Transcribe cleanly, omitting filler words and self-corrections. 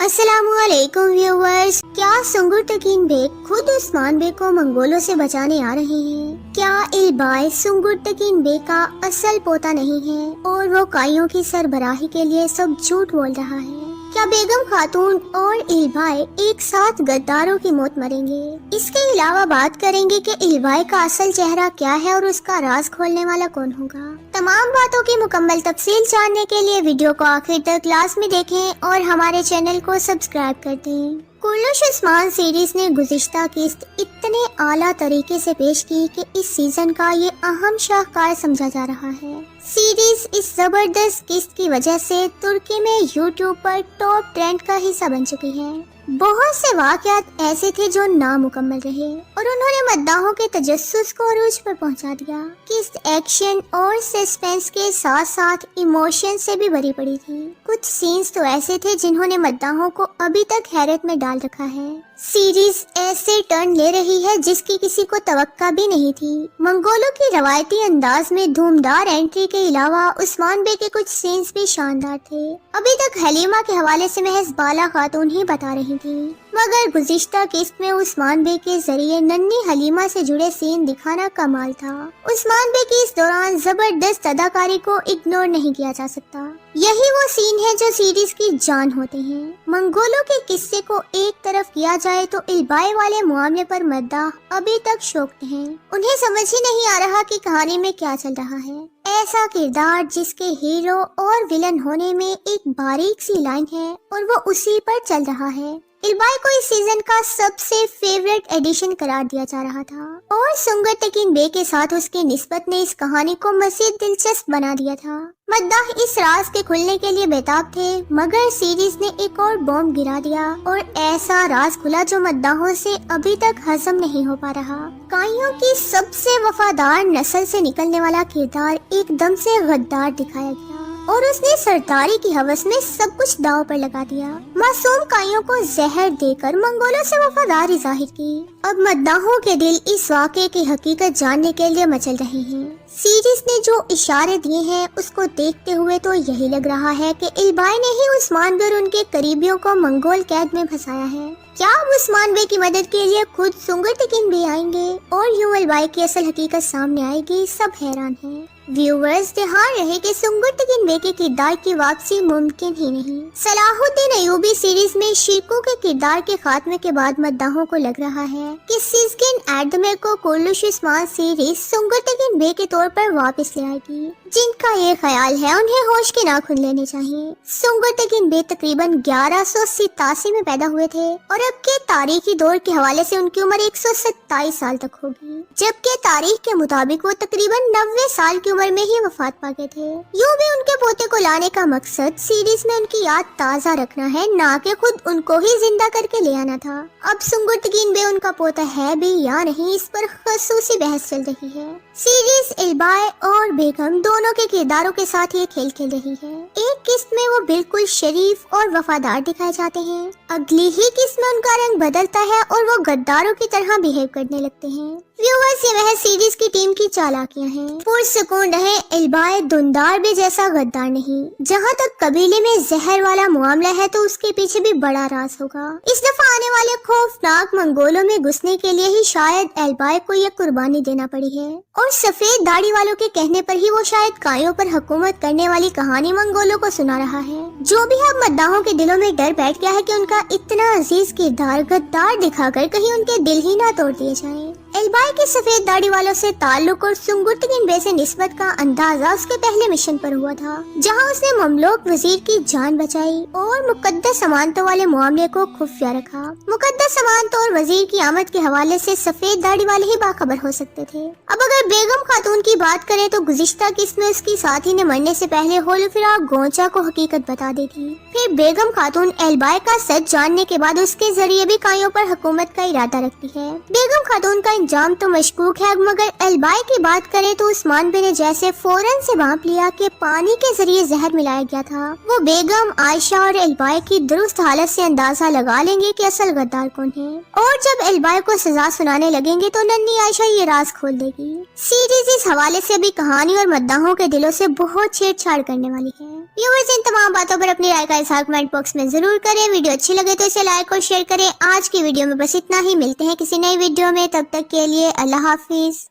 अस्सलाम वालेकुम व्यूवर्स। क्या सुंगुर तकीन बेग खुद उस्मान बेग को मंगोलों से बचाने आ रहे हैं? क्या इल्बाई सुंगुर तकीन बेग का असल पोता नहीं है और वो काइयों की सरबराही के लिए सब झूठ बोल रहा है? क्या बेगम खातून और इल्बाई एक साथ गद्दारों की मौत मरेंगे? इसके अलावा बात करेंगे कि इल्बाई का असल चेहरा क्या है और उसका राज खोलने वाला कौन होगा। तमाम बातों की मुकम्मल तफसील जानने के लिए वीडियो को आखिर तक क्लास में देखें और हमारे चैनल को सब्सक्राइब कर दें। कुल्लुश उस्मान सीरीज ने गुज़िश्ता किस्त इतने आला तरीके से पेश की कि इस सीजन का ये अहम शाहकार समझा जा रहा है। सीरीज इस जबरदस्त किस्त की वजह से तुर्की में यूट्यूब पर टॉप ट्रेंड का हिस्सा बन चुकी है। बहुत से वाक़यात ऐसे थे जो नामुकम्मल रहे और उन्होंने मद्दाहों के तजस्सुस को अरूज पर पहुंचा दिया। किस्त एक्शन और सस्पेंस के साथ साथ इमोशन से भी भरी पड़ी थी। कुछ सीन्स तो ऐसे थे जिन्होंने मद्दाहों को अभी तक हैरत में डाल रखा है। सीरीज ऐसे टर्न ले रही है जिसकी किसी को तवक्का भी नहीं थी। मंगोलों की रवायती अंदाज में धूमदार एंट्री के अलावा उस्मान बे के कुछ सीन्स भी शानदार थे। अभी तक हलीमा के हवाले से महज बाला खातून ही बता रही थी, मगर गुज़िश्ता किस्त में उस्मान बे के जरिए नन्ही हलीमा से जुड़े सीन दिखाना कमाल था। उस्मान बे की इस दौरान जबरदस्त अदाकारी को इग्नोर नहीं किया जा सकता। यही वो सीन है जो सीरीज की जान होते हैं। मंगोलों के किस्से को एक तरफ किया जाए तो इल्बाई वाले मामले पर मद्दाह अभी तक शौक़्त हैं। उन्हें समझ ही नहीं आ रहा कि कहानी में क्या चल रहा है। ऐसा किरदार जिसके हीरो और विलन होने में एक बारीक सी लाइन है और वो उसी पर चल रहा है। इल्बाई को इस सीजन का सबसे फेवरेट एडिशन करार दिया जा रहा था और सुंगर तकीन बे के साथ उसकी निस्बत ने इस कहानी को मज़ीद दिलचस्प बना दिया था। मद्दाह इस राज के खुलने के लिए बेताब थे, मगर सीरीज ने एक और बॉम्ब गिरा दिया और ऐसा राज खुला जो मद्दाहों से अभी तक हजम नहीं हो पा रहा। काइयों की सबसे वफादार नस्ल से निकलने वाला किरदार एकदम से गद्दार दिखाया गया और उसने सरदारी की हवस में सब कुछ दांव पर लगा दिया। मासूम काइयों को जहर देकर मंगोलों से वफादारी जाहिर की। अब मद्दाहों के दिल इस वाक़े की हकीकत जानने के लिए मचल रहे हैं। सीरीज ने जो इशारे दिए हैं उसको देखते हुए तो यही लग रहा है कि इल्बाई ने ही उस्मान बे और उनके करीबियों को मंगोल कैद में फंसाया है। क्या अब उस्मान बे की मदद के लिए खुद सुंगर तकीन बे आएंगे और यूं इल्बाई की असल हकीकत सामने आएगी? सब हैरान हैं। व्यूवर्स ध्यान रहे कि सुंगर तकीन बे के किरदार की वापसी मुमकिन ही नहीं। सलाहुद्दीन अयूबी सीरीज में शिरको के किरदार के खात्मे के बाद मद्दाहों को लग रहा है कि सिज़किन एडमर को कुल्लुश उस्मान सीरीज सुंगर तकीन बे के तौर पर वापस ले आएगी। जिनका ये ख्याल है उन्हें होश के नाखून लेने चाहिए। सुंगर तकीन बे तकरीबन 1187 में पैदा हुए थे और अब के तारीखी दौर के हवाले से उनकी उम्र 127 साल तक होगी, जबकि तारीख के मुताबिक वो तकरीबन 90 साल की उम्र में ही वफात पा गए थे। यूं भी उनके पोते को लाने का मकसद सीरीज में उनकी याद ताज़ा रखना है, ना कि खुद उनको ही जिंदा करके ले आना था। अब सुंगर तकीन बे उनका पोता है भी या नहीं, इस पर खसूसी बहस चल रही है। सीरीज इल्बाई और बेगम दोनों के किरदारों के साथ ये खेल खेल रही है। एक किस्त में वो बिल्कुल शरीफ और वफादार दिखाए जाते हैं, अगली ही किस्त में उनका रंग बदलता है और वो गद्दारों की तरह बिहेव करने लगते हैं। व्यूअर्स, ये वह सीरीज की टीम की चालाकियां हैं। पुरसुकून रहे, इल्बाई दुंदार भी जैसा गद्दार नहीं। जहां तक कबीले में जहर वाला मामला है तो उसके पीछे भी बड़ा राज होगा। इस दफा आने वाले खौफनाक मंगोलों में घुसने के लिए ही शायद इल्बाई को ये कुर्बानी देना पड़ी है और सफेद दाढ़ी वालों के कहने पर ही वो शायद काइयों पर हुकूमत करने वाली कहानी मंगोलों को सुना रहा है। जो भी अब मद्दाहों के दिलों में डर बैठ गया है कि उनका इतना अजीज किरदार गद्दार दिखाकर कहीं उनके दिल ही ना तोड़ दिए जाएं। इल्बाई के सफेद दाढ़ी वालों से ताल्लुक और सुंगर तकीन बे से निस्बत का अंदाजा उसके पहले मिशन पर हुआ था, जहां उसने ममलूक वजीर की जान बचाई और मुकद्दस अमानतों वाले मामले को खुफिया रखा। मुकद्दस अमानतों और वजीर की आमद के हवाले से सफेद दाढ़ी वाले ही बाखबर हो सकते थे। अब अगर बेगम खातून की बात करें तो गुज़िश्ता किस्त में उसकी साथी ने मरने से पहले होलफिरा गोंचा को हकीकत बता दी थी। फिर बेगम खातून इल्बाई का सच जानने के बाद उसके जरिए भी काइयों पर हुकूमत का इरादा रखती है। बेगम खातून का अंजाम तो मशकूक है, मगर एल्बाई की बात करें तो उस्मान बे ने जैसे फौरन से भांप लिया कि पानी के जरिए जहर मिलाया गया था। वो बेगम आयशा और एल्बाई की दुरुस्त हालत से अंदाजा लगा लेंगे कि असल गद्दार कौन है, और जब एल्बाई को सजा सुनाने लगेंगे तो नन्ही आयशा ये राज खोल देगी। सीरीज इस हवाले से अभी कहानी और मद्दाहों के दिलों से बहुत छेड़छाड़ करने वाली है। व्यूअर्स, इन तमाम बातों पर अपनी राय का इज़हार कमेंट बॉक्स में जरूर करें। वीडियो अच्छी लगे तो इसे लाइक और शेयर करें। आज की वीडियो में बस इतना ही, मिलते हैं किसी नई वीडियो में, तब तक के लिए अल्लाह हाफिज।